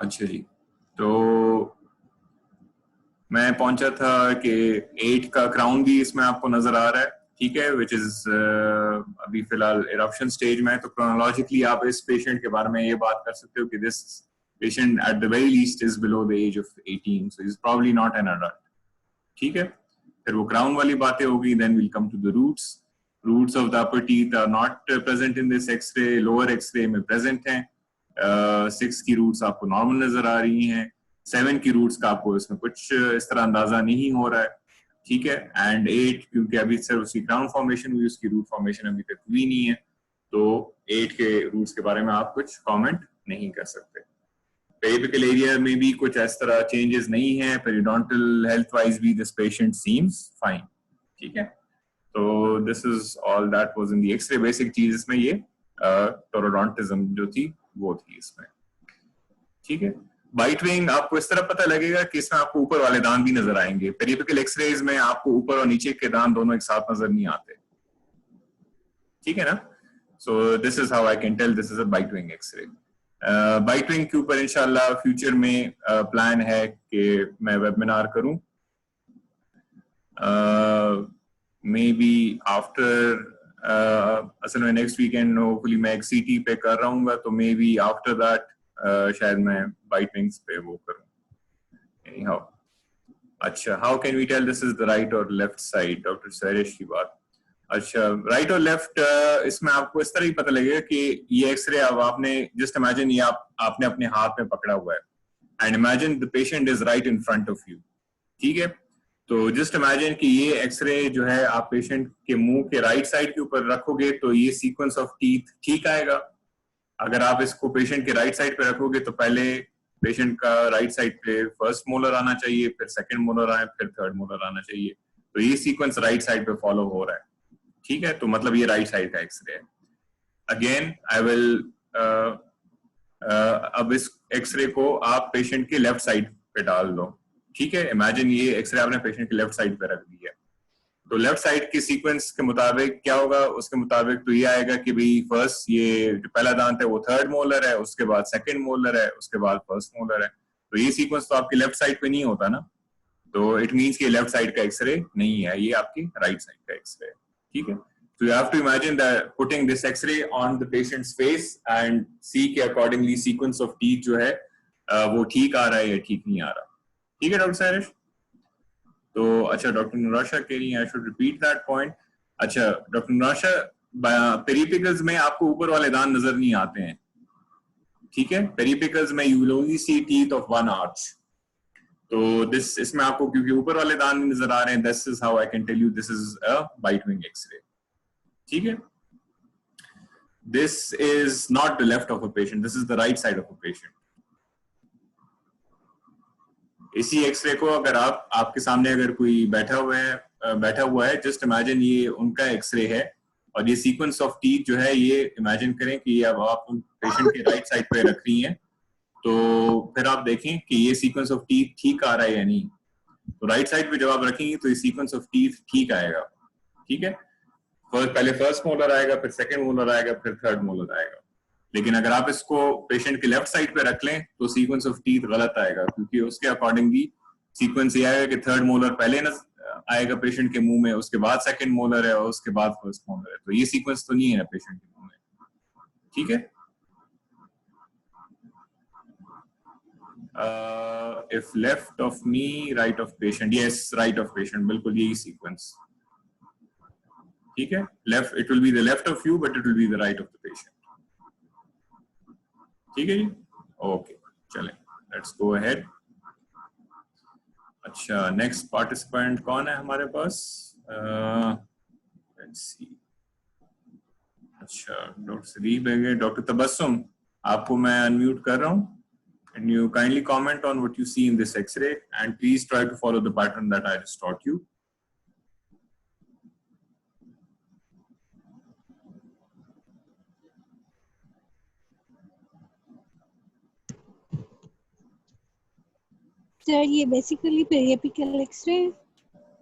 अच्छा जी, तो मैं पहुंचा था कि 8 का क्राउन भी इसमें आपको नजर आ रहा है, ठीक है, विच इज अभी फिलहाल इरप्शन स्टेज में है। तो क्रोनोलॉजिकली आप इस पेशेंट के बारे में ये बात कर सकते हो कि this patient at the very least is below the age of 18, so is probably not an adult, ठीक है। फिर वो क्राउन वाली बातें होगी, then will come to the roots. Roots of the upper teeth are not present in this x-ray, lower x-ray में present हैं। 6 की रूट्स आपको नॉर्मल नजर आ रही हैं, 7 की रूट्स का आपको इसमें कुछ इस तरह अंदाजा नहीं हो रहा है, ठीक है। एंड 8 क्योंकि अभी सिर्फ उसकी क्राउन फॉर्मेशन हुई, उसकी रूट फॉर्मेशन अभी तक हुई नहीं है, तो 8 के रूट्स के बारे में आप कुछ कमेंट नहीं कर सकते। पेरिपेकल एरिया में भी कुछ इस तरह चेंजेस नहीं है, पेरिडोंटल हेल्थ वाइज भी दिस पेशेंट सीम्स फाइन, ठीक है। तो this is all that was in the x-ray. Basic चीज इसमें ये टोरोडोंटिज्म जो थी वो थी इसमें, ठीक है। बाइट विंग आपको इस तरह पता लगेगा कि इसमें आपको ऊपर वाले दांत भी नजर आएंगे। पेरिपेकल एक्सरेज में आपको ऊपर और नीचे के दांत दोनों एक साथ नजर नहीं आते, ठीक है ना। So this is how I can tell this is a bite wing x-ray. Bite wing के ऊपर इंशाल्लाह फ्यूचर में प्लान है कि मैं वेबिनार करूं, मे बी आफ्टर, असल में नेक्स्ट वीकेंड होपफुली मैं एक सीटी पे कर रहा हूँ, तो मे बी आफ्टर दैट शायद मैं बाइट विंग्स पे वो करूं। एनीहाउ, अच्छा, how can we tell this is the right और लेफ्ट साइड, डॉक्टर सैरिश की बात। अच्छा, राइट और लेफ्ट इसमें आपको इस तरह ही पता लगेगा कि ये एक्सरे अब आपने जस्ट इमेजिन ये आपने अपने हाथ में पकड़ा हुआ है and imagine the patient is right in front of you, ठीक है। तो जस्ट इमेजिन कि ये एक्सरे जो है आप पेशेंट के मुंह के राइट साइड के ऊपर रखोगे तो ये सीक्वेंस ऑफ टीथ ठीक आएगा। अगर आप इसको पेशेंट के राइट साइड पे रखोगे तो पहले पेशेंट का राइट साइड पे फर्स्ट मोलर आना चाहिए, फिर सेकंड मोलर आए, फिर थर्ड मोलर आना चाहिए। तो ये सीक्वेंस राइट साइड पे फॉलो हो रहा है, ठीक है। तो मतलब ये राइट साइड का एक्सरे है। अगेन आई विल अब इस एक्सरे को आप पेशेंट के लेफ्ट साइड पे डाल दो, ठीक है। इमेजिन ये एक्सरे आपने पेशेंट के लेफ्ट साइड पे रख दी है, तो लेफ्ट साइड की सीक्वेंस के मुताबिक क्या होगा, उसके मुताबिक तो ये आएगा कि भाई फर्स्ट ये जो पहला दांत है वो थर्ड मोलर है, उसके बाद सेकंड मोलर है, उसके बाद फर्स्ट मोलर है। तो ये सीक्वेंस तो आपकी लेफ्ट साइड पे नहीं होता ना, तो इट मींस कि लेफ्ट साइड का एक्सरे नहीं है, ये आपकी राइट साइड का एक्सरे है, ठीक है। So you have to imagine that putting this X-ray on the patient's face and see कि accordingly sequence of teeth जो है वो ठीक आ रहा है या ठीक नहीं आ रहा, ठीक है डॉक्टर सैरिश। तो अच्छा, डॉक्टर नुराशा कह रही है I should repeat that point. अच्छा डॉक्टर नुराशा, पेरिपिकल्स में आपको ऊपर वाले दांत नजर नहीं आते हैं, ठीक है। पेरिपिकल्स में you will only see teeth of one arch. तो दिस इसमें आपको क्योंकि ऊपर वाले दांत नहीं नजर आ रहे हैं, this is how I can tell you this is a bite wing x-ray, ठीक है। This is not the left of a patient, this is the right side of a patient. इसी एक्सरे को अगर आपके सामने अगर कोई बैठा हुआ है, जस्ट इमेजिन ये उनका एक्सरे है और ये सीक्वेंस ऑफ टीथ जो है ये इमेजिन करें कि अब आप पेशेंट के राइट साइड पे रख रही हैं, तो फिर आप देखें कि ये सीक्वेंस ऑफ टीथ ठीक आ रहा है या नहीं। तो राइट साइड पे जब आप रखेंगे तो ये सीक्वेंस ऑफ टीथ ठीक आएगा, ठीक है। पहले फर्स्ट मोलर आएगा, फिर सेकंड मोलर आएगा, फिर थर्ड मोलर आएगा। लेकिन अगर आप इसको पेशेंट के लेफ्ट साइड पे रख लें तो सीक्वेंस ऑफ टीथ गलत आएगा, क्योंकि उसके अकॉर्डिंगली सीक्वेंस ये आएगा कि थर्ड मोलर पहले आएगा पेशेंट के मुंह में, उसके बाद सेकंड मोलर है और उसके बाद फर्स्ट मोलर है। तो ये सीक्वेंस तो नहीं है ना पेशेंट के मुंह में, ठीक है। If left of me right of patient, yes right of patient, बिल्कुल यही सीक्वेंस, ठीक है। Left, it will be the left of you but it will be the right of the patient, ठीक है जी। ओके, चलें, लेट्स गो अहेड। अच्छा, next participant कौन है हमारे पास? Let's see. अच्छा, डॉक्टर सदीप है, डॉक्टर तबस्सुम, आपको मैं अनम्यूट कर रहा हूँ। Can you kindly comment on what you see in this X-ray and please try to follow the pattern that I just taught you. Sir ये बेसिकली पेरियापिकल एक्सरे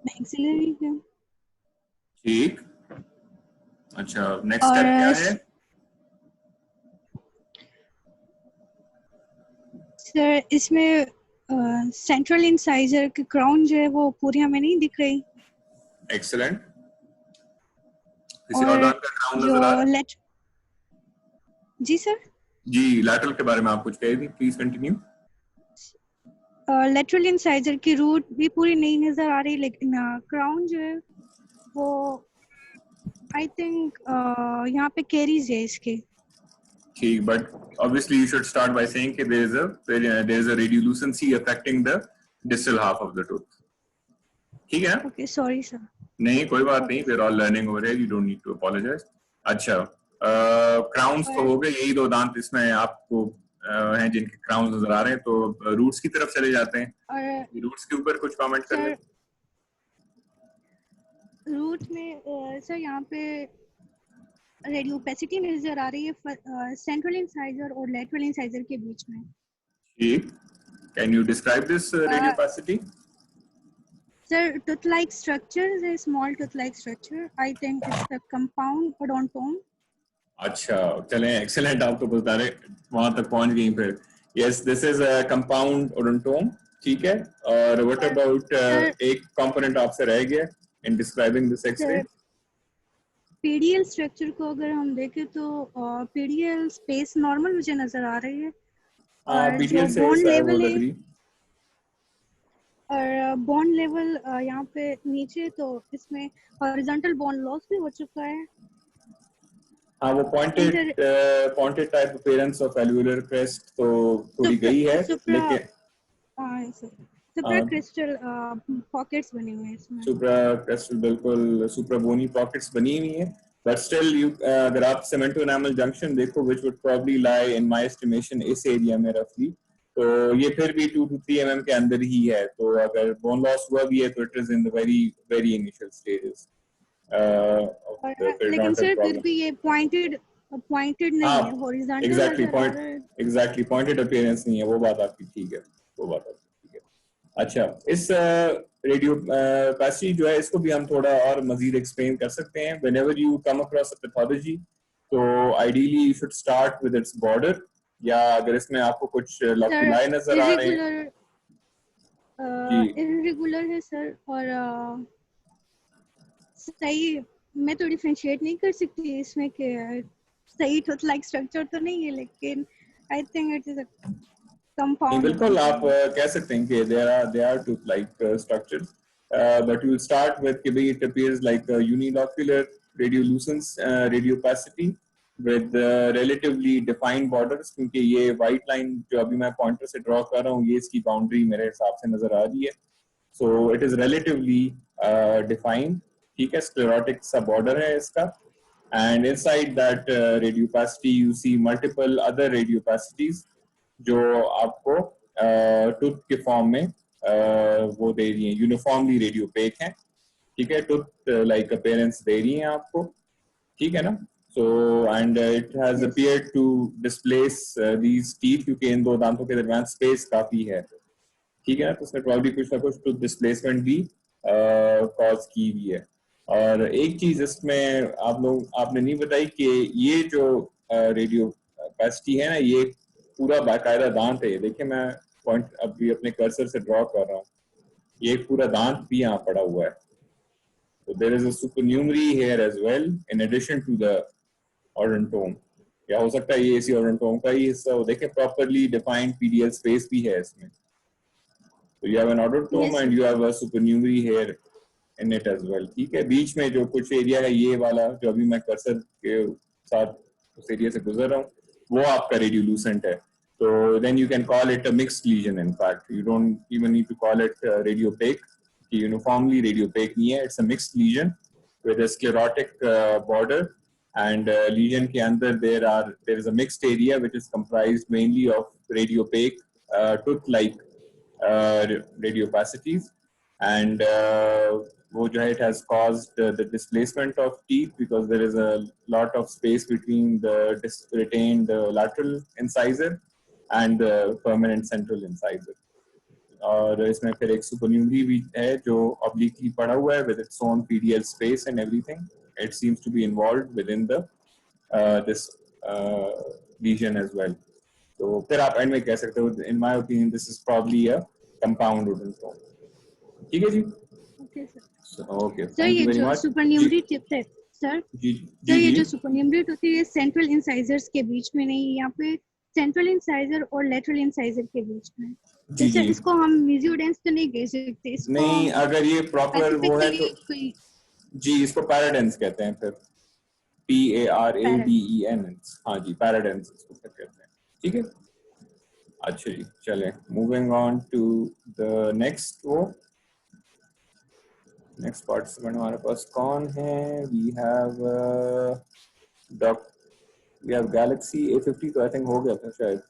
मैक्सिलरी है। ठीक, अच्छा, नेक्स्ट स्टेप क्या है? Sir इसमें central incisor की crown जो है वो पूरी हमें नहीं दिख रही, एक्सेलेंट। किसी और और दांत का क्राउन जो नजर आ रहा है? लेट जी सर, जी, लैटरल के बारे में आप कुछ कह रही थी, प्लीज कंटिन्यू। लेटरल इंसाइजर की रूट भी पूरी नहीं नजर आ रही, लेकिन क्राउन जो है वो आई थिंक यहाँ पे कैरीज है इसके। ठीक, but obviously you should start by saying that there is a radiolucency affecting the distal half of the tooth. ठीक है? Okay sorry sir. नहीं, कोई बात नहीं, okay we're sir. all learning over here, you don't need to apologize. अच्छा, crowns तो और हो गए, यही दो दांत इसमें आपको हैं जिनके क्राउन्स नजर आ रहे हैं, तो रूट्स की तरफ चले जाते हैं। और रूट्स के ऊपर कुछ कमेंट कर ले। सर रूट में सर यहाँ पे रेडियोपेसिटी नजर आ रही है सेंट्रल इंसाइजर और लेटरल इंसाइजर के बीच में। ठीक, can you describe this radiopacity? Sir tooth like structure है, small tooth like structure, I think it's the compound odontome. अच्छा, चलें, एक्सेलेंट, आप तो बता रहे, वहां तक पहुंच गई फिर। Yes, this is a compound odontome, ठीक है। और व्हाट और अबाउट सर एक कंपोनेंट आपसे रह गया in describing this x-ray? Sir PDL structure को अगर हम देखें तो पीडीएल स्पेस नॉर्मल मुझे नजर आ रही है, हाँ, और जो पीडीएल से बोन लेवल वुड है, एग्री। और बोन लेवल यहाँ पे नीचे तो इसमें हॉरिजॉन्टल बोन लॉस भी हो चुका है। हाँ, वो inter pointed type appearance of alveolar crest तो थोड़ी सुप्रा गई है, सुप्रा लेकिन सुप्रा क्रिस्टल पॉकेट्स बने हुए हैं इसमें। सुप्रा क्रेस्टल बिल्कुल सुप्रा बोनी पॉकेट्स बनी हुई हैं, बट स्टिल यू अगर आप सीमेंटो एनामल जंक्शन देखो which would probably lie in my estimation इस एरिया में रफली, तो ये फिर भी 2 to 3 mm के अंदर ही है। तो अगर बोन लॉस हुआ भी है तो it is in the very very initial stages of और द लेकिन पेरिडोंटल सर फिर प्रॉब्लम। भी ये पॉइंटेड पॉइंटेड नहीं है, हाँ, हॉरिजॉन्टल नजर आ रहा है। एग्जैक्टली पॉइंटेड अपीयरेंस नहीं है, वो बात आपकी ठीक है, वो बात आपकी ठीक है। अच्छा, इस रेडियो पैथोलॉजी जो है इसको भी हम थोड़ा और मजीद एक्सप्लेन कर सकते हैं। Whenever you come across a pathology, तो ideally you should start with its border, या अगर इसमें आपको कुछ सर लॉक्यूलाई नजर आ रहे हैं। इरेगुलर जी, इरेगुलर है सर, और सही मैं तो डिफरेंशिएट नहीं कर सकती इसमें कि सही टूथ लाइक स्ट्रक्चर तो नहीं है, लेकिन I think it is a नहीं, कंपाउंड बिल्कुल आप ओडोंटोम। कह सकते हैं कि they are tooth like structures, but you will start with कि it appears like a unilocular radiolucence radiopacity with relatively defined borders, क्योंकि ये white line जो अभी मैं पॉइंटर से ड्रॉ कर रहा हूँ ये इसकी बाउंड्री मेरे हिसाब से नजर आ रही है। So it is relatively defined, ठीक है, sclerotic सा border है इसका, and inside that radiopacity you see multiple other radiopacities जो आपको टूथ के फॉर्म में वो दे रही हैं, यूनिफॉर्मली रेडियोपेक हैं, ठीक है, टूथ लाइक अपीयरेंस दे रही हैं आपको, ठीक है ना। So and it has yes appeared to displace these teeth, क्योंकि इन दो दांतों के दरमियान स्पेस काफी है, ठीक है ना, तो उसने प्रॉब्ली कुछ ना कुछ टूथ डिस्प्लेसमेंट भी कॉज की हुई है। और एक चीज इसमें आपने नहीं बताई कि ये जो रेडियो कैपेसिटी है ना, ये पूरा बाकायदा दांत है। देखिए मैं पॉइंट अभी अपने कर्सर से ड्रॉ कर रहा हूँ, ये पूरा दांत भी यहाँ पड़ा हुआ है। तो there is a supernumerary here as well in addition to the odontome. क्या हो सकता है ये इसी ओडोंटोम का ही हिस्सा हो? देखिए प्रॉपरली डिफाइंड पीडियल स्पेस भी है इसमें। तो you have an odontome yes and you have a supernumerary here in it as well, ठीक है। बीच में जो कुछ एरिया है ये वाला जो अभी मैं कर्सर के साथ उस एरिया से गुजर रहा हूँ, वो आपका रेडियोलूसेंट है। So then you can call it a mixed lesion. In fact, you don't even need to call it radiopaque. Uniformly radiopaque नहीं है, it's a mixed lesion with a sclerotic border. And lesion के अंदर there is a mixed area which is comprised mainly of radiopaque tooth-like radiopacities. And वो जो है it has caused the displacement of teeth because there is a lot of space between the retained lateral incisor and the permanent central incisor. और इसमें फिर एक सुपरन्यूमरी भी है जो obliquely पड़ा हुआ है with its own PDL space and everything. It seems to be involved within the this lesion as well. तो फिर आप एंड में कह सकते हो in my opinion this is probably a compound wooden foam. ठीक है जी, okay sir. Okay sir thank ये यू वेरी जो मच। सुपरन्यूमरी टिप है सर, जी सर जी ये जी जो सुपरन्यूमरी होती है सेंट्रल इंसाइजर्स के बीच में नहीं, यहाँ पे सेंट्रल इंसाइजर और लेटरल इंसाइजर के बीच में। जी तो जी सर इसको हम मेसोडेंस तो नहीं कह सकते, इसको नहीं, हम अगर ये प्रॉपर वो है स्पेसिफिकली तो कोई जी इसको पैराडेंस कहते हैं, फिर PARADENS, हाँ जी पैराडेंस इसको फिर कहते हैं। ठीक है, अच्छा जी चलें moving on to the next. वो नेक्स्ट पार्टिसिपेंट हमारे पास कौन है? वी हैव गैलेक्सी A50, तो आई थिंक हो गया था, शायद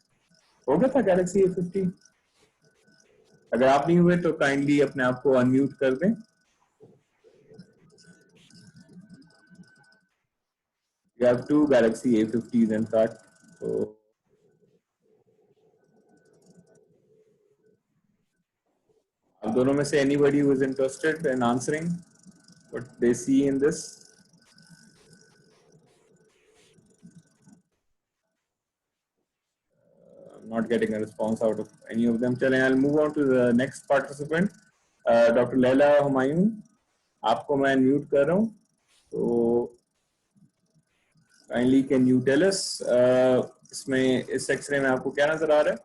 हो गया था गैलेक्सी A50। अगर आप नहीं हुए तो काइंडली अपने आप को अनम्यूट कर दें। We have two Galaxy A50s in fact, so आप दोनों में से anybody who is interested in answering what they see in this? I'm not getting a response out of any of them. चलें, I'll move on to the next participant, Dr. Laila Humayun। आपको मैं unmute कर रहा हूँ, तो kindly can you tell us इसमें इस x ray में आपको क्या नजर आ रहा है?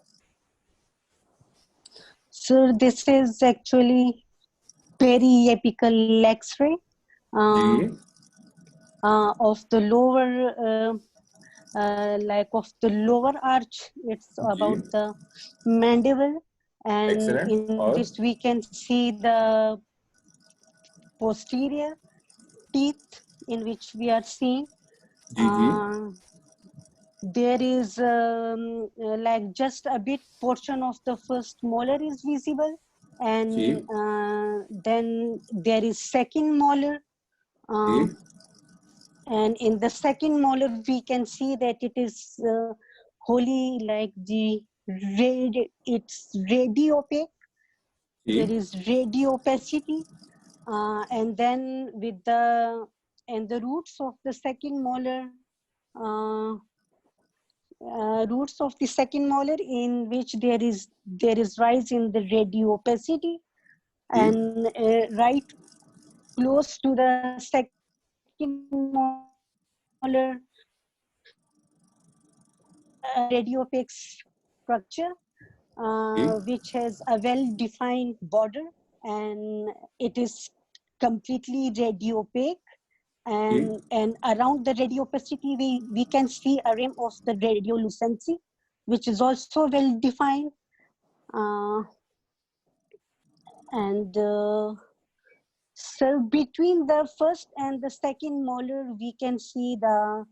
So this is actually periapical X-ray of the lower, like of the lower arch. It's about the mandible, and Excellent. in this we can see the posterior teeth in which we are seeing. There is like just a bit portion of the first molar is visible, and then there is second molar, and in the second molar we can see that it is wholly like the it's radiopaque. There is radiopacity, and then with the roots of the second molar, roots of the second molar in which there is rise in the radiopacity, and right close to the second molar radiopaque structure, which has a well-defined border, and it is completely radiopaque. And around the radiopacity, we can see a rim of the radiolucency, which is also well defined. So between the first and the second molar, we can see the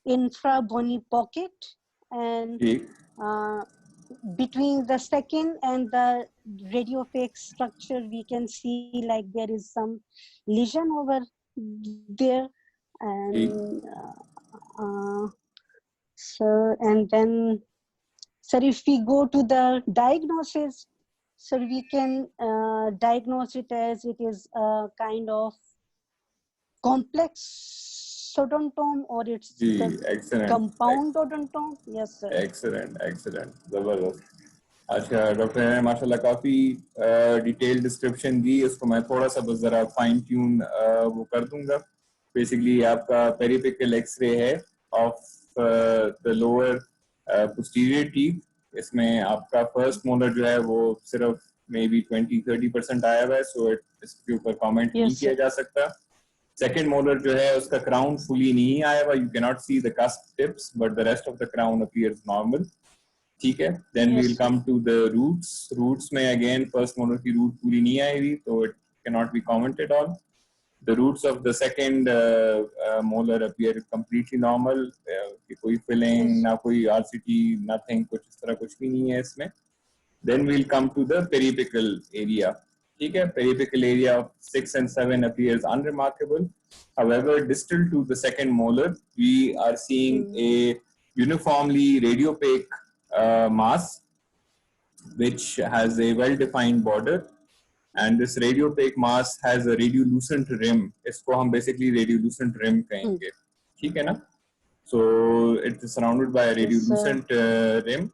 infrabony pocket, and between the second and the radiopaque structure, we can see like there is some lesion over there, and so, and then so if we go to the diagnosis, so we can diagnose it as it is a kind of complex odontome, or it's the compound odontome. Yes sir. excellent जबरदस्त। अच्छा doctor ने माशाल्लाह काफी detail description दी, उसको मैं थोड़ा सा बस जरा फाइन ट्यून वो कर दूंगा। बेसिकली आपका पेरिपेकल एक्सरे है of the lower posterior teeth. इसमें आपका फर्स्ट मोलर जो है वो सिर्फ मे बी 20-30% आया हुआ है, सो इसके ऊपर कमेंट नहीं किया जा सकता। सेकेंड मोलर जो है उसका क्राउन फुली नहीं आया हुआ, you can not see the cusp tips but the rest of the crown appears normal. ठीक है, then we will come to the roots. Roots में अगेन फर्स्ट मोलर की रूट पूरी नहीं आई हुई, तो it can not be commented on. The roots of the second molar appear completely normal, कोई फिलिंग ना कोई आरसीटी नथिंग, कुछ इस तरह कुछ भी नहीं है इसमें। Then we will come to the periapical area. ठीक है, periapical area of 6 and 7 appears unremarkable. However, distal to the second molar, we are seeing a uniformly radiopaque mass, which has a well-defined border, and this radiopaque mass has a radiolucent rim. इसको हम basically radiolucent rim कहेंगे, ठीक है ना? So it is surrounded by a radiolucent rim.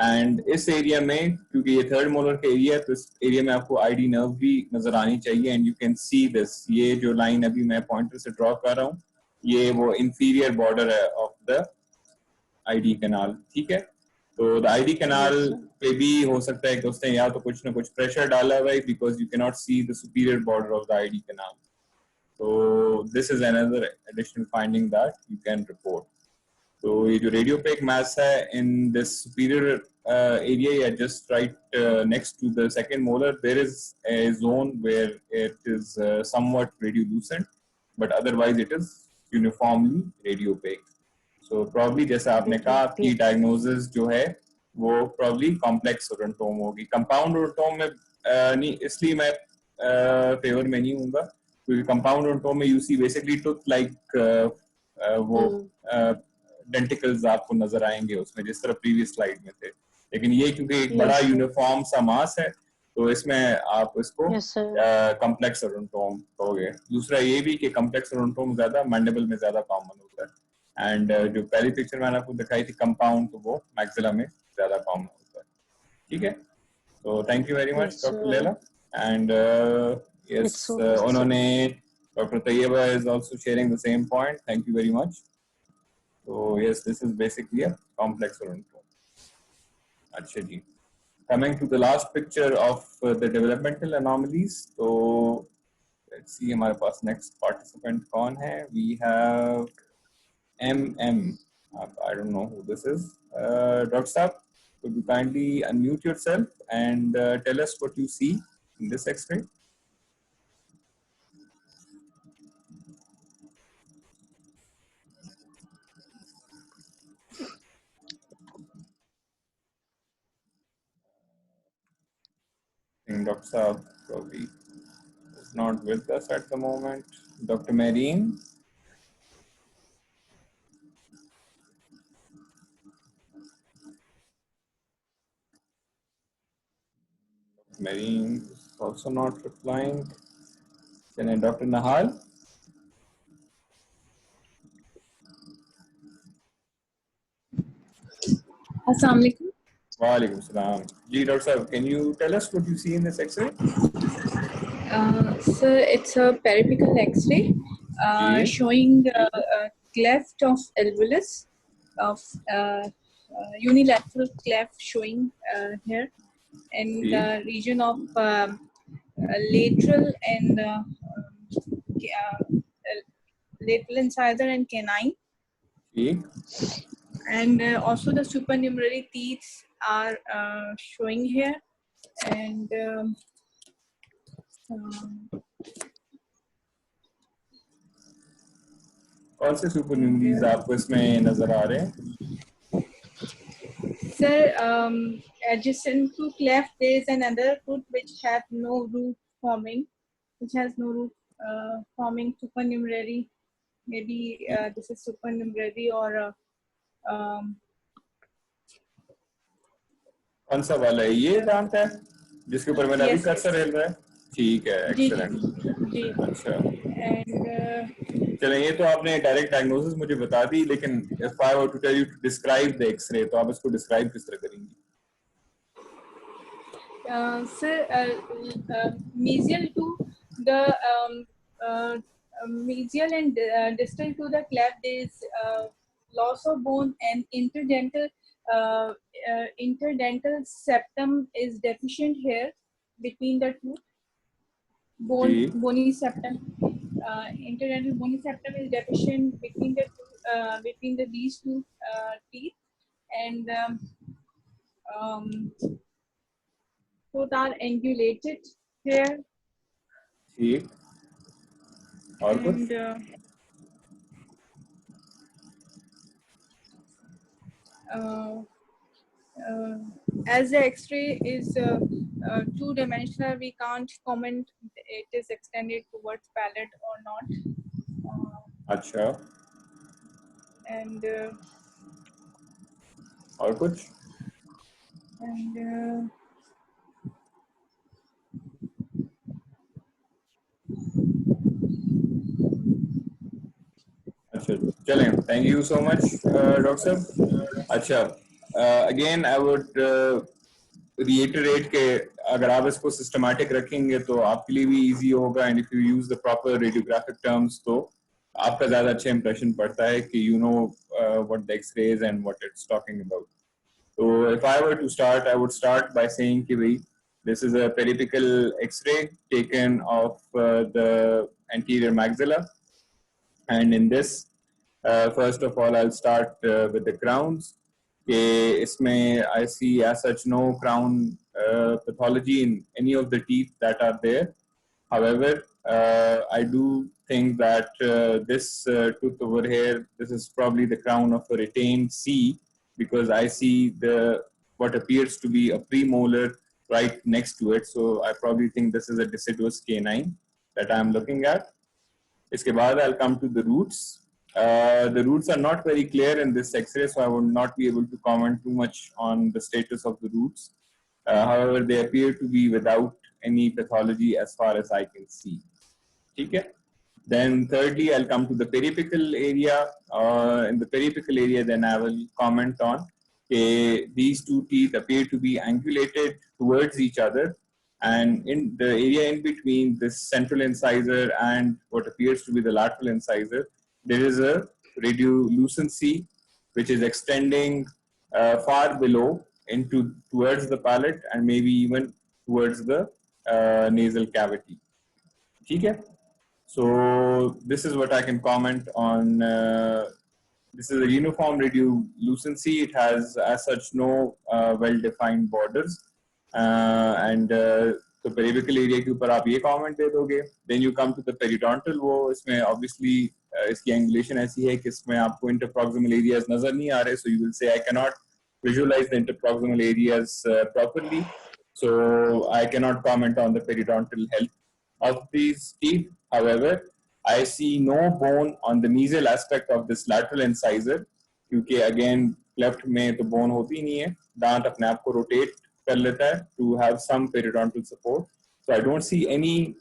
And इस area में क्योंकि ये थर्ड मोलर का एरिया है तो इस एरिया में आपको आईडी नर्व भी नजर आनी चाहिए and you can see this, ये जो लाइन अभी मैं पॉइंटर से ड्रॉ कर रहा हूँ ये वो इंफीरियर बॉर्डर है ऑफ द आईडी कैनाल, ठीक है। तो द आईडी कैनाल पे भी हो सकता है कि उसने या तो कुछ ना कुछ प्रेशर डाला हुआ है because you can not see the superior border of the ID canal. तो this is another additional finding that you can report. तो ये जो रेडियोपेक मास है इन दिस सुपीरियर एरिया या just right next to the second molar there is a zone where it is somewhat radiolucent but otherwise it is uniformly radiopaque. So probably जैसा आपने कहा आपकी diagnosis जो है वो probably complex ओडोंटोम होगी। Compound odontome में नहीं, इसलिए मैं फेवर में नहीं हूँगा क्योंकि कंपाउंड ओडोंटोम में you see basically tooth like वो डेंटिकल्स आपको नजर आएंगे उसमें जिस तरह प्रीवियस स्लाइड में थे, लेकिन ये क्योंकि एक बड़ा यूनिफॉर्म सा मास है तो इसमें आप इसको कॉम्प्लेक्स ओडोंटोम कहोगे। दूसरा ये भी कि कॉम्प्लेक्स ओडोंटोम ज्यादा मैंडिबल में ज्यादा कॉमन होता है एंड जो पहली पिक्चर मैंने आपको दिखाई थी कंपाउंड तो वो मैक्सिला में ज्यादा कॉमन होता है, ठीक है। तो thank you very much doctor Laila and yes उन्होंने doctor Tayyaba is also sharing the same point, thank you very much. So yes, this is basically a complex odontoma. अच्छा जी, coming to the last picture of the developmental anomalies. So let's see हमारे पास next participant कौन है? We have MM. I don't know who this is. Dr. Saab, could you kindly unmute yourself and tell us what you see in this X-ray? Dr. Saab probably is not with us at the moment. Dr. Marine. Marine is also not replying. Then Dr. Nahal. Assalamu alaikum. Walaikum salam. Ji, Dr. Saab, can you tell us what you see in this X-ray? Sir, it's a periapical X-ray showing cleft of alveolus of unilateral cleft showing here in the region of lateral and lateral incisor and canine. And also the supernumerary teeth are showing here and कौन से सुपरन्यूमरीज आपको इसमें नजर आ रहे हैं? Sir, adjacent to cleft there is another foot which has no root forming, forming supernumerary. Maybe this is supernumerary or कौन सा वाला है? ये दांत है जिसके ऊपर मेरा अभी कर्सर हिल रहा है, ठीक है, एक्सीलेंट। अच्छा, चलें, ये तो आपने डायरेक्ट डायग्नोसिस मुझे बता दी, लेकिन if I were to tell you to describe the x-ray तो आप इसको डिस्क्राइब किस तरह करेंगी? Sir, mesial to the mesial and distal to the cleft there is loss of bone and interdental septum is deficient here between the two bony septum. Interdental bony septum is deficient between the these two teeth, and both are angulated here. ठीक, और कुछ? As the X-ray is two-dimensional, we can't comment it is extended towards palate or not. अच्छा, and और कुछ? And अच्छा, चलें, thank you so much doctor साहब। अच्छा, अगेन आई वुड reiterate के अगर आप इसको सिस्टमैटिक रखेंगे तो आपके लिए भी इजी होगा, and if you use the proper radiographic terms तो आपका ज्यादा अच्छा इंप्रेशन पड़ता है कि you know what the x-rays and what it's talking about. So if I were to start, I would start by saying कि this is a periapical X-ray taken of the anterior maxilla, and in this, first of all, I'll start with the crowns. कि इसमें I see as such no crown pathology in any of the teeth that are there. However, I do think that this tooth over here, this is probably the crown of a retained C, because I see the what appears to be a premolar right next to it. So I probably think this is a deciduous canine that I'm looking at. इसके बाद I'll come to the roots. The roots are not very clear in this X-ray, so I would not be able to comment too much on the status of the roots. However, they appear to be without any pathology as far as I can see. Okay. Then thirdly, I'll come to the periapical area. In the periapical area, then I will comment on these two teeth appear to be angulated towards each other, and in the area in between this central incisor and what appears to be the lateral incisor, there is a radiolucency which is extending far below into towards the palate and maybe even towards the nasal cavity. Okay? So this is what I can comment on. This is a uniform radiolucency. It has as such no well-defined borders. And तो periapical area के ऊपर आप ये comment दे दोगे. Then you come to the periodontal. वो इसमें obviously इसकी angulation ऐसी है कि इसमें आपको interproximal areas नजर नहीं आ रहे. So you will say I cannot visualize the interproximal areas properly. So I cannot comment on the periodontal health of these teeth. However, I see no bone on the mesial aspect of this lateral incisor, क्योंकि again cleft में तो bone होती नहीं है, दांत अपने आप को rotate कर लेता है to have some periodontal support. So I don't see any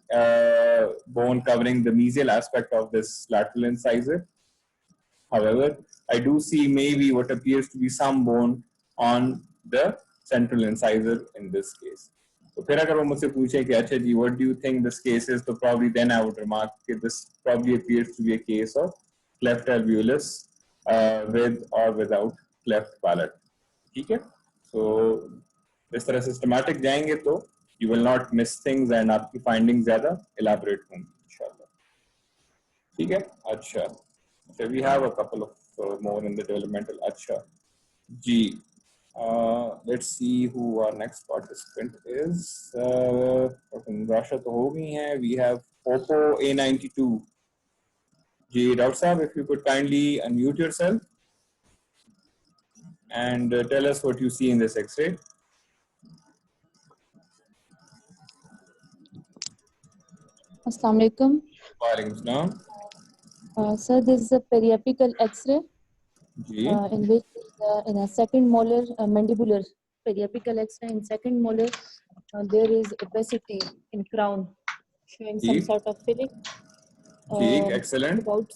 bone covering the mesial aspect of this lateral incisor. However, I do see maybe what appears to be some bone on the central incisor in this case. तो फिर अगर वो मुझसे पूछे कि अच्छा जी what do you think this case is, तो probably then I would remark that this probably appears to be a case of cleft alveolus with or without cleft palate. ठीक है? So इस तरह systematic जाएंगे तो you will not miss things and आपकी findings ज़्यादा elaborate होंगी इंशाल्लाह. ठीक है? अच्छा. So we have a couple of more in the developmental. अच्छा जी. Let's see who our next participant is. Rasha तो हो गई हैं. We have Oppo A92. Ji Dr. Saab, if you could kindly unmute yourself and tell us what you see in this X-ray. Assalamu alaikum. Walaikum salam. Sir, this is a periapical X-ray in which in a second molar mandibular periapical X-ray in second molar there is opacity in crown showing some sort of filling. Excellent. About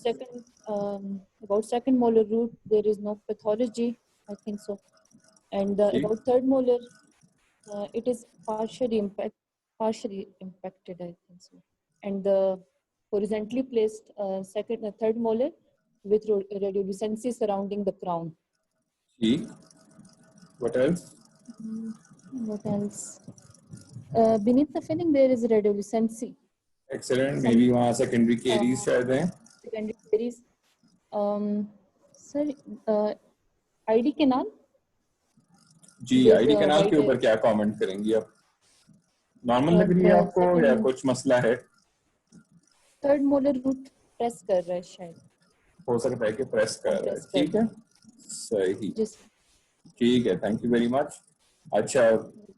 second molar root there is no pathology, I think so, and about third molar it is partially impacted, I think so, and the horizontally placed third molar with radiolucency surrounding the crown. What else? What else? Beneath the filling there is radiolucency. Excellent. Maybe वहाँ secondary caries शायद हैं. Secondary caries. Sir, ID canal. जी ID canal के ऊपर क्या comment करेंगी आप? Normal लग रही है आपको या कुछ मसला है? Third molar root press कर रहा है शायद. हो सकता है कि press कर रहा है. ठीक है. सही. ठीक है. Thank you very much. अच्छा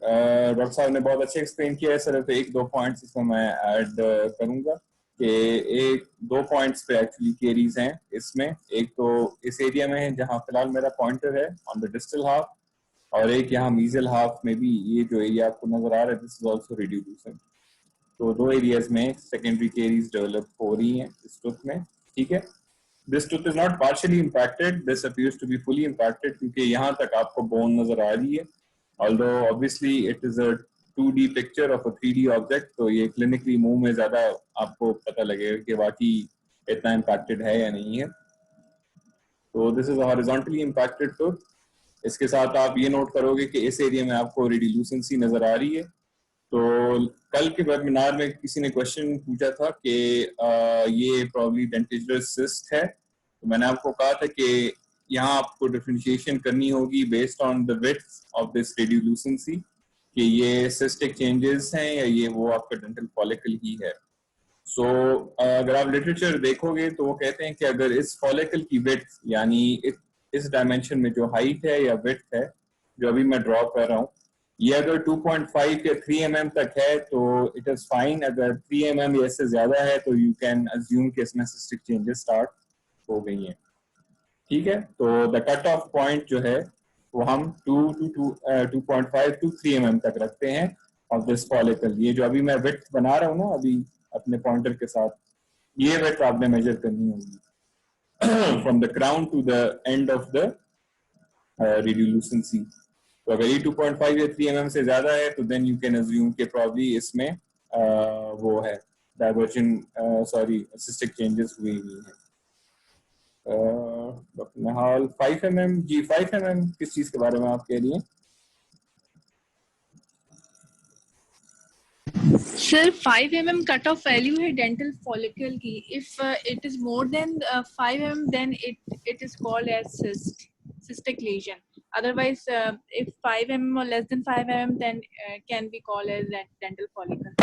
डॉक्टर साहब ने बहुत अच्छे एक्सप्लेन किया है. सिर्फ एक दो पॉइंट्स इसमें मैं ऐड करूंगा कि एक दो पॉइंट्स पे एक्चुअली केरीज हैं इसमें. एक तो इस एरिया में है जहां फिलहाल मेरा पॉइंटर है ऑन द डिस्टल हाफ, और एक यहाँ मीजल हाफ में भी ये जो एरिया आपको नजर आ रहा है दिस इज आल्सो रेडियोल्यूसेंट. तो दो एरियाज में सेकेंडरी केरीज डेवलप हो रही हैं इस टूथ में. ठीक है. This tooth is not partially impacted. This appears to be fully impacted क्योंकि यहाँ तक आपको bone नजर आ रही है. Although obviously it is a 2D picture of a 3D object, तो ये clinically मुंह में ज़्यादा आपको पता लगेगा कि वाकई इतना impacted है या नहीं है. तो this is a horizontally impacted tooth. इसके साथ आप ये नोट करोगे कि इस एरिया में आपको रेडियोल्यूसेंसी नजर आ रही है. तो कल के वेबिनार में किसी ने क्वेश्चन पूछा था कि ये प्रॉब्ली डेंटिकुलर सिस्ट है. तो मैंने आपको कहा था कि यहाँ आपको डिफरेंशिएशन करनी होगी based on the width of this radiolucency कि ये सिस्टिक चेंजेस हैं या ये वो आपका डेंटल फॉलिकल ही है. सो अगर आप लिटरेचर देखोगे तो वो कहते हैं कि अगर इस फॉलिकल की विड्थ यानी इस डायमेंशन में जो हाइट है या विड्थ है जो अभी मैं ड्रॉ कर रहा हूँ ये अगर 2.5 या 3 mm तक है तो इट इज फाइन. अगर 3 mm या इससे ज्यादा है तो यू कैन अज्यूम कि इसमें सिस्टिक चेंजेस स्टार्ट हो गई हैं. ठीक है, तो द कट ऑफ पॉइंट जो है वो हम 2.5 to 3 mm तक रखते हैं ऑफ दिस फॉलिकल. ये जो अभी मैं विड्थ बना रहा हूँ ना अभी अपने पॉइंटर के साथ, ये विड्थ आपने मेजर करनी होगी from the crown to the end of the radiolucency. तो अगर ये 2.5 या 3 mm से ज्यादा है तो देन यू कैन अज्यूम कि प्रॉब्ली इसमें वो है डाइवर्जन सिस्टिक चेंजेस हुई है. हाल 5 mm जी 5 mm किस चीज के बारे में आप कह रही हैं? Sir 5 mm cut off value है डेंटल फॉलिकल की. If it is more than 5 mm then it is called as cystic lesion. Otherwise, if 5 mm or less than 5 mm, then can be called as dental follicle.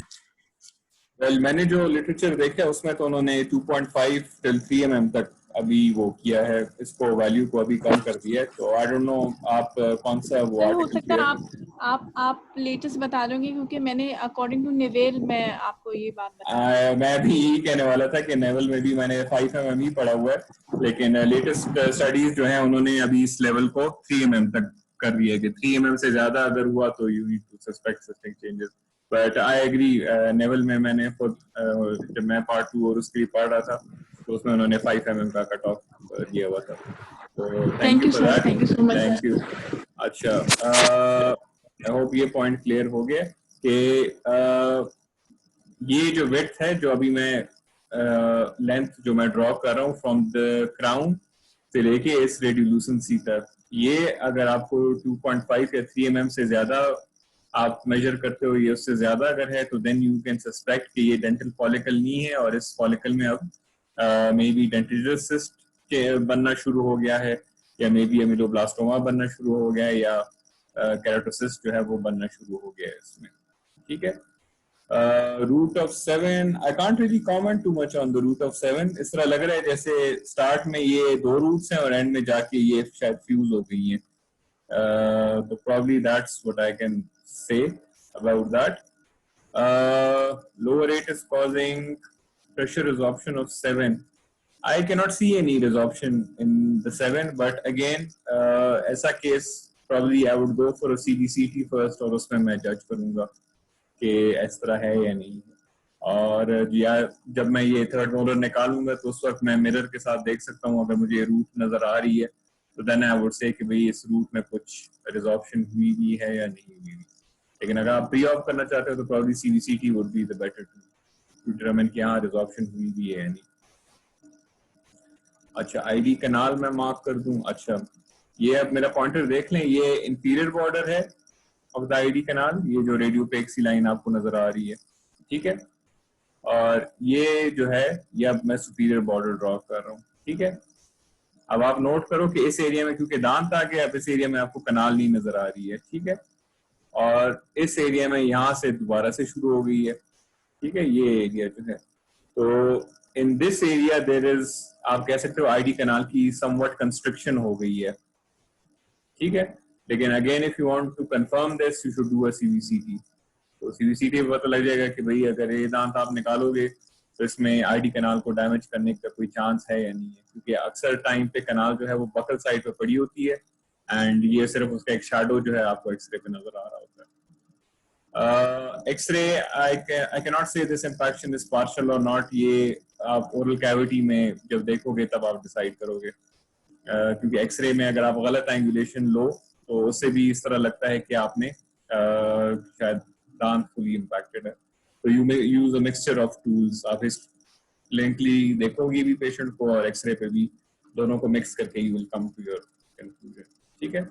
Well, मैंने जो literature देखा उसमें तो उन्होंने 2.5 till 3 mm तक अभी वो किया है, इसको वैल्यू को अभी कम कर दिया है. तो आई डोंट नो आप कौन सा वो हो सकता है आप लेटेस्ट बता दोगे क्योंकि मैंने अकॉर्डिंग टू नेवेल मैं आपको ये बात बता मैं भी यही कहने वाला था कि नेवल में भी मैंने 5 mm ही पढ़ा हुआ है, लेकिन लेटेस्ट स्टडीज जो हैं उन्होंने अभी इस लेवल को 3 mm तक कर दिया कि 3 mm से ज्यादा अगर हुआ तो you need to suspect cystic changes. But I agree, नेवल में मैंने जब मैं पार्ट 2 और उसके लिए पढ़ रहा था तो उसमें उन्होंने 5 mm का कट ऑफ दिया हुआ था. तो thank you for that. Thank you so much. Thank you. अच्छा, आई होप ये पॉइंट क्लियर हो गया कि ये जो विड्थ है जो अभी मैं लेंथ जो मैं ड्रॉ कर रहा हूँ फ्रॉम द क्राउन से लेके इस रेडियोल्यूसेंसी तक, ये अगर आपको 2.5 या 3 mm से ज्यादा आप मेजर करते हो, ये उससे ज्यादा अगर है तो देन यू कैन सस्पेक्ट कि ये डेंटल फॉलिकल नहीं है और इस फॉलिकल में अब मे बी डेंटिकुलर सिस्ट बनना शुरू हो गया है या मे बी अमीलोब्लास्टोमा बनना शुरू हो गया है या केराटोसिस्ट जो है वो बनना शुरू हो गया है इसमें. ठीक है. Root of 7, I can't really comment too much on the root of 7. इस तरह लग रहा है जैसे स्टार्ट में ये 2 रूट्स हैं और एंड में जाके ये शायद फ्यूज हो गई हैं. तो probably that's what I can say about that. Lower rate is causing pressure resorption of 7. I cannot see any resorption in the 7, but again, ऐसा case probably I would go for a CBCT first और उसमें मैं judge करूँगा कि इस तरह है या नहीं. और या जब मैं ये थर्ड मोलर निकालूंगा तो उस वक्त मैं मिरर के साथ देख सकता हूँ. अगर मुझे रूट नजर आ रही है तो देन आई वुड से कि भाई इस रूट में कुछ रिजॉर्प्शन हुई भी है या नहीं हुई. लेकिन अगर आप प्री ऑफ करना चाहते हो तो probably CBCT would be the better to determine कि हाँ रिजॉर्प्शन हुई भी है या नहीं. अच्छा, आईडी कैनाल में मार्क कर दूं. अच्छा, ये अब मेरा पॉइंटर देख लें, ये इंफीरियर बॉर्डर है ऑफ द आईडी कैनाल, ये जो रेडियोपेक सी लाइन आपको नजर आ रही है. ठीक है. और ये जो है ये अब मैं सुपीरियर बॉर्डर ड्रॉ कर रहा हूँ. ठीक है. अब आप नोट करो कि इस एरिया में क्योंकि दांत आ गया, अब इस एरिया में आपको कनाल नहीं नजर आ रही है. ठीक है. और इस एरिया में यहाँ से दोबारा से शुरू हो गई है. ठीक है. ये एरिया जो है, तो in this area there is, आप कह सकते हो आईडी कैनाल की समवट कंस्ट्रक्शन हो गई है. ठीक है. लेकिन again if you want to confirm this you should do a CBCT. तो सीवीसीटी में पता लग जाएगा कि भाई अगर ये दांत आप निकालोगे तो इसमें आईडी कैनाल को डैमेज करने का कोई चांस है या नहीं है, क्योंकि अक्सर टाइम पे कैनाल जो है वो बकल साइड पे पड़ी होती है एंड ये सिर्फ उसका एक शैडो जो है आपको एक्सरे पे नजर आ रहा होता है. X-ray, I cannot say this impaction is partial or not. ये आप oral cavity में जब देखोगे तब आप decide करोगे, क्योंकि X-ray में अगर आप गलत angulation लो तो उससे भी इस तरह लगता है कि आपने शायद दांत fully impacted है. So you may use a mixture of tools. आप इस lengthly देखोगे भी patient को और X-ray पे भी, दोनों को mix करके you will come to your conclusion. ठीक है?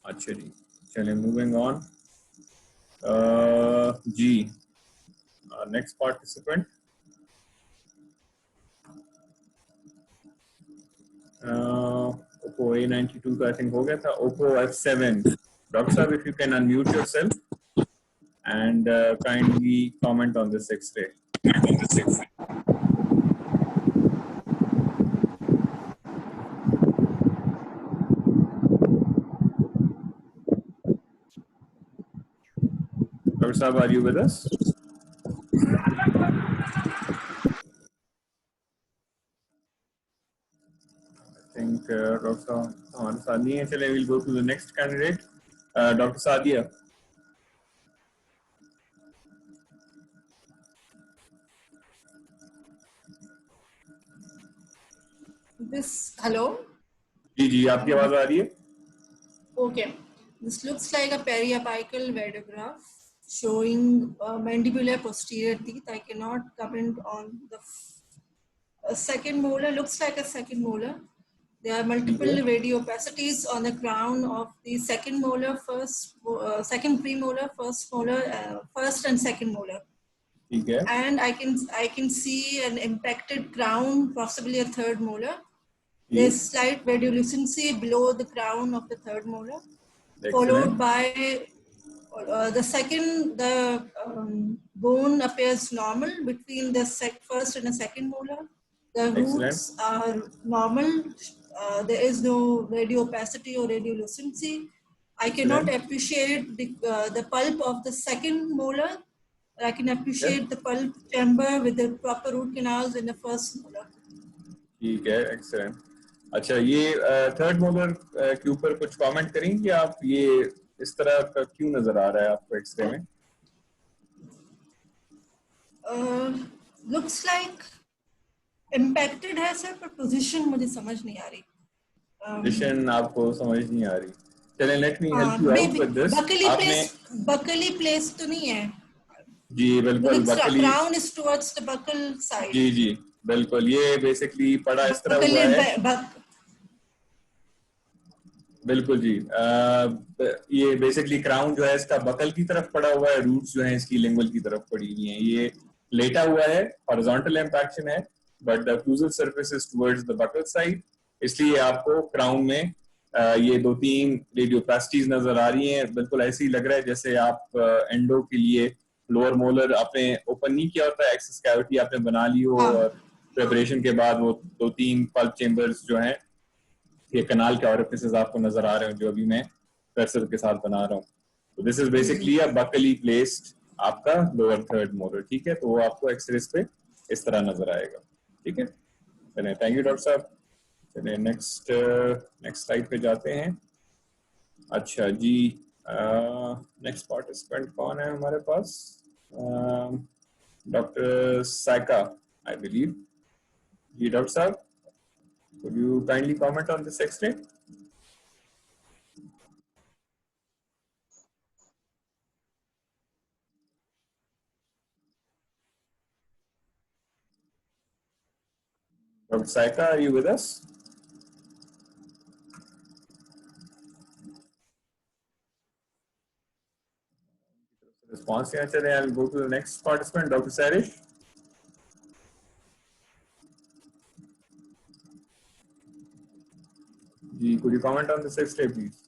अच्छा जी, चलिए moving on. Ji, next participant. Oppo A92 का I think हो गया था. Oppo F7. Dr. Saab, if you can unmute yourself and kindly comment on this X-ray. Dr. Saab, are you with us? I think Dr. Saab हमारे साथ नहीं है. चलिए, we'll go to the next candidate. Dr. Sadia. Hello. जी जी, आपकी आवाज आ रही है? Okay. This looks like a periapical radiograph showing mandibular posterior teeth. I cannot comment on the second molar. Looks like a second molar. There are multiple radiopacities on the crown of the second molar, second premolar, first molar, first and second molar. Okay. And I can see an impacted crown, possibly a third molar. There's slight radiolucency below the crown of the third molar. Excellent. Followed by the bone appears normal between the first and the second molar. The roots are normal. There is no radiopacity or radiolucency. I cannot appreciate the pulp of the second molar. I can appreciate the pulp chamber with the proper root canals in the first molar. ठीक है, excellent. अच्छा, ये third molar के ऊपर कुछ comment करेंगे आप? ये इस तरह का क्यों नजर आ रहा है आपको एक्सरे में? Looks like impacted है सर, पर पोजीशन मुझे समझ नहीं आ रही. पोजीशन आपको समझ नहीं आ रही. चलिए, let me help you out with this. आपने बकली प्लेस तो नहीं है? जी बिल्कुल, buccally. Crown is towards the buccal side. जी जी बिल्कुल, ये बेसिकली पड़ा इस तरह हुआ है. बिल्कुल जी, ये बेसिकली क्राउन जो है इसका बकल की तरफ पड़ा हुआ है, रूट्स जो है इसकी लिंगुअल की तरफ पड़ी हुई हैं. ये लेटा हुआ है, हॉरिजॉन्टल इम्पैक्शन है, but the occlusive surface is towards the buccal side. इसलिए आपको क्राउन में ये 2-3 रेडियोप्लास्टीज नजर आ रही हैं. बिल्कुल ऐसे ही लग रहा है जैसे आप एंडो के लिए लोअर मोलर आपने ओपन नहीं किया होता, एक्सेस कैविटी आपने बना ली हो और प्रिपरेशन के बाद वो 2-3 पल्प चेंबर्स जो हैं, ये कनाल के ऑरिफिसेस आपको नजर आ रहे हैं जो अभी मैं कर्सर के साथ बना रहा हूँ. तो this is basically a Buckley placed आपका लोअर थर्ड मोलर. ठीक है, तो वो आपको एक्सरेस पे इस तरह नजर आएगा. ठीक है, चलिए, थैंक यू डॉक्टर साहब. चलिए नेक्स्ट स्लाइड पे जाते हैं. अच्छा जी, नेक्स्ट पार्टिसिपेंट कौन है हमारे पास? Doctor Saika, I believe. जी डॉक्टर साहब, could you kindly comment on this X-ray? Dr. Saika, are you with us? Response here, chale, I'll go to the next participant, Dr. Sarish. Ji, could you comment on this X-ray, please?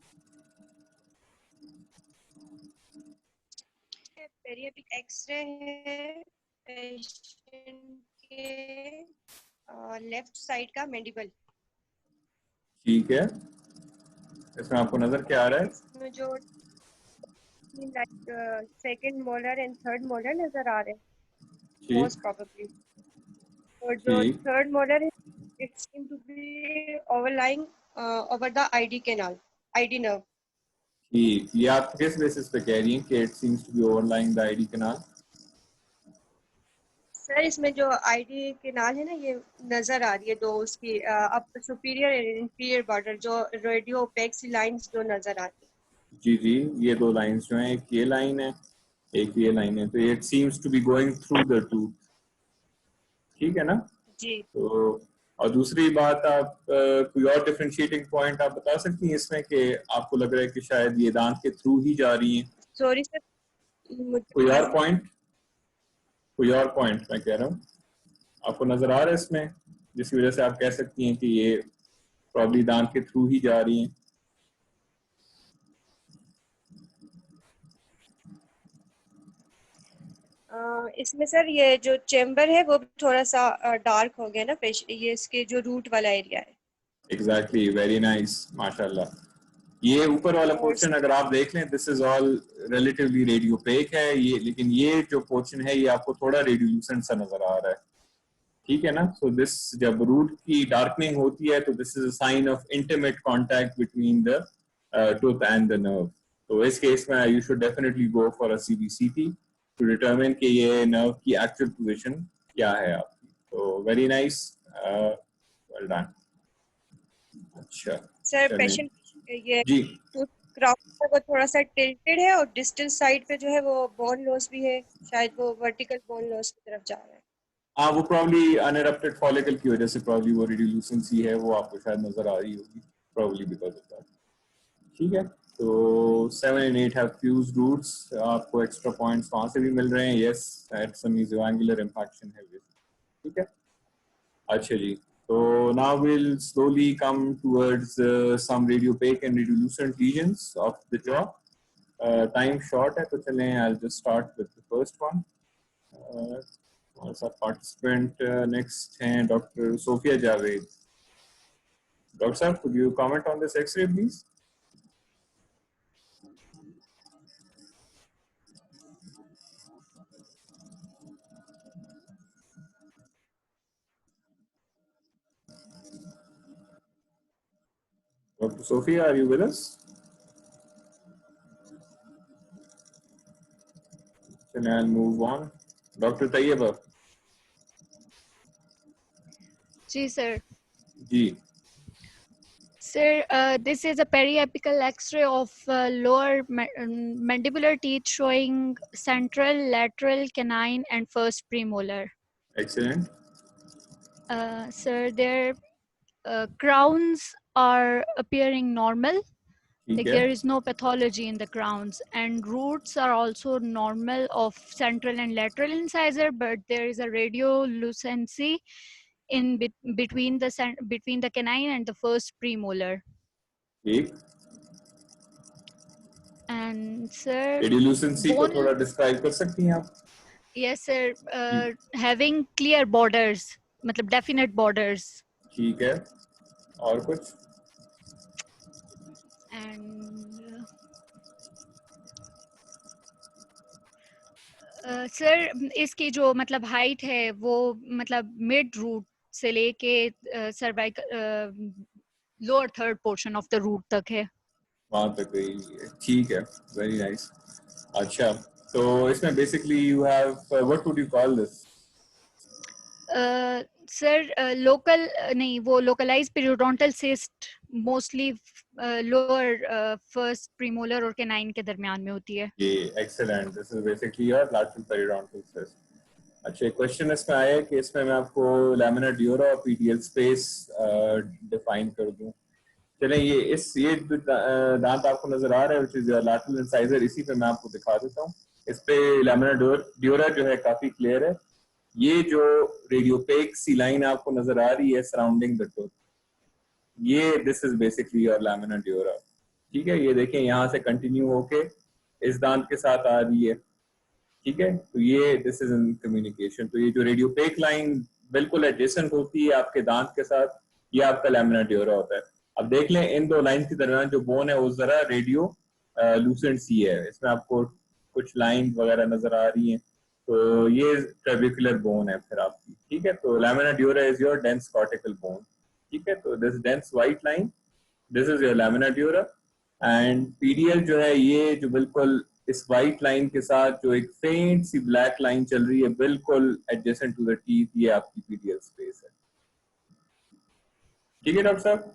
Periapical X-ray है patient के left side का mandible. ठीक है, इसमें आपको नजर क्या आ रहा है? इसमें जो second molar and third molar नजर आ रहे हैं मोस्ट प्रोबेबली. और जो थर्ड मोलर है it seem to be overlying over the ID canal, ID nerve. ठीक, ये आप किस बेसिस पे कह रही हैं कि it seems to be overlying the ID canal? Sir इसमें जो आईडी केनाल है ना, ये नजर आ रही है दो उसकी अपर सुपीरियर एंड इंफीरियर बॉर्डर, जो रेडियो ओपेक लाइंस जो नजर आती है। जी जी, ये दो लाइंस जो हैं, एक ये लाइन है एक ये लाइन है, तो it seems to be going through the tooth, ठीक है ना? जी तो और दूसरी बात, आप कोई और डिफरेंशिएटिंग पॉइंट आप बता सकती हैं इसमें कि आपको लग रहा है कि शायद ये दांत के थ्रू ही जा रही हैं? सॉरी सर, कोई और पॉइंट, कोई और पॉइंट मैं कह रहा हूँ आपको नजर आ रहा है इसमें जिसकी वजह से आप कह सकती हैं कि ये प्रॉब्ली दांत के थ्रू ही जा रही हैं? इसमें सर ये जो चेम्बर है वो भी थोड़ा सा डार्क हो गया ना, ये इसके जो रूट वाला एरिया है। एग्जैक्टली, वेरी नाइस, माशाल्लाह। ये ऊपर वाला और पोर्शन अगर आप देख लें, this is all relatively radiopaque है ये, लेकिन ये जो पोर्शन है ये आपको थोड़ा रेडियोल्यूसेंट सा नजर आ रहा है, ठीक है ना? सो दिस, जब रूट की डार्कनिंग होती है तो this is a sign of intimate contact between the tooth and the nerve. तो इस केस में you should definitely go for a CBCT to determine कि ये नर्व की एक्चुअल पोजीशन क्या है आपकी। तो वेरी नाइस, वेल डन। अच्छा सर चलें पेशेंट ये जी। टूथ क्राउन है वो थोड़ा सा टिल्टेड है, और डिस्टल साइड पे जो है वो बोन लॉस भी है, शायद वो वर्टिकल बोन लॉस की तरफ जा रहा है। हाँ, वो प्रॉब्ली अनइरप्टेड फॉलिकल की वजह से प्रॉब्ली वो रेडियोल्यूसेंसी है, वो आपको शायद नजर आ रही होगी, प्रॉब्ली बिकॉज ऑफ दैट, ठीक है? तो 7 and 8 have fused roots, आपको एक्स्ट्रा पॉइंट्स वहां से भी मिल रहे हैं, yes at some mesoangular impaction है, ठीक है? अच्छा जी, तो now we'll slowly come towards some radiopaque and radiolucent lesions of the jaw. Time short है तो चलें, I'll just start with the first one. Our participant next हैं डॉक्टर सोफिया जावेद। डॉक्टर साहब, could you comment on this X-ray, please? Dr. Sophia, are you with us? Then I'll move on. Dr. Tayyeba. जी sir. जी। Sir, this is a periapical X-ray of lower mandibular teeth showing central, lateral, canine, and first premolar. Excellent. Sir, their crowns are appearing normal. ठीक Like है। there is no pathology in the crowns, and roots are also normal of central and lateral incisor, but there is a radiolucency in between the canine and the first premolar. ठीक। And sir, रेडियोल्यूसेंसी को थोड़ा describe कर सकती हैं आप? Yes sir, having clear borders, मतलब definite borders. ठीक है, और कुछ? And सर इसकी जो मतलब हाइट है वो मतलब मिड रूट से लेके cervical lower third portion of the root तक है, वहां तक गई है, ठीक है, वेरी नाइस। अच्छा, तो इसमें basically you have, what would you call this? Sir local नहीं, वो localise periodontal cyst mostly lower first premolar और कैनाइन के दरमियान में होती है। ये excellent, this is basically your lateral periodontal cyst. अच्छा, क्वेश्चन इसमें आया है कि इसमें मैं आपको लैमिना ड्यूरा और पीडियल स्पेस डिफाइन कर दूं। चलें, ये दांत आपको नजर आ रहा है, व्हिच इज लैटरल इंसाइजर, इसी पे मैं आपको दिखा देता हूँ। इस पे लैमिना ड्यूरा जो है काफी क्लियर है। ये जो रेडियोपेक सी लाइन आपको नजर आ रही है सराउंडिंग द टूथ, ये this is basically your lamina dura, ठीक है? ये देखें, यहाँ से कंटिन्यू होके इस दांत के साथ आ रही है, ठीक है? तो ये दिस इज इन कम्युनिकेशन। तो ये जो रेडियोपेक लाइन बिल्कुल एडजेसेंट होती है आपके दांत के साथ, ये आपका लैमिना ड्यूरा होता है। अब देख लें, इन दो लाइन के दरमियान जो बोन है वो जरा रेडियो लूसेंट सी है, इसमें आपको कुछ लाइन वगैरह नजर आ रही हैं, तो ये ट्रेबिकुलर बोन है फिर आपकी, ठीक है? तो lamina dura is your dense cortical bone, ठीक है? तो this dense white line, this is your lamina dura, and PDL जो है ये जो बिल्कुल इस वाइट लाइन के साथ जो एक फेंट सी ब्लैक लाइन चल रही है बिल्कुल एडजेसेंट टू द टीथ, ये आपकी पीडीएल स्पेस है। ठीक है डॉक्टर साहब?